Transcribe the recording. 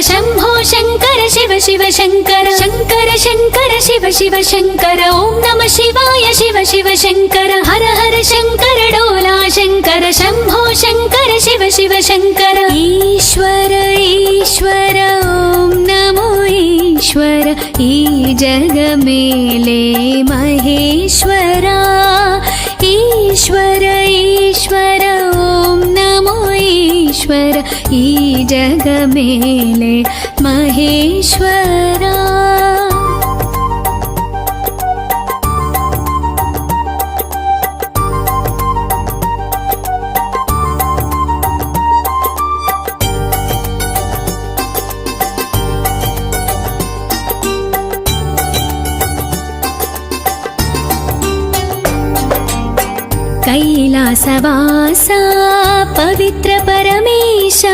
शम्भो शङ्कर शिव शिव शङ्कर शङ्कर शङ्कर शिव शिव शङ्कर ॐ नमः शिवाय शिव शिव शङ्कर हर हर शङ्कर डोला शङ्कर शम्भो शङ्कर शिव शिव शङ्कर ईश्वर ईश्वर ॐ नमो ईश्वर ई जग मेले महेश्वरा ईश्वर ईश्वर ॐ नमो ईश्वर ई जग मेले महेश्वरा कैलासवासा पवित्र परमेशा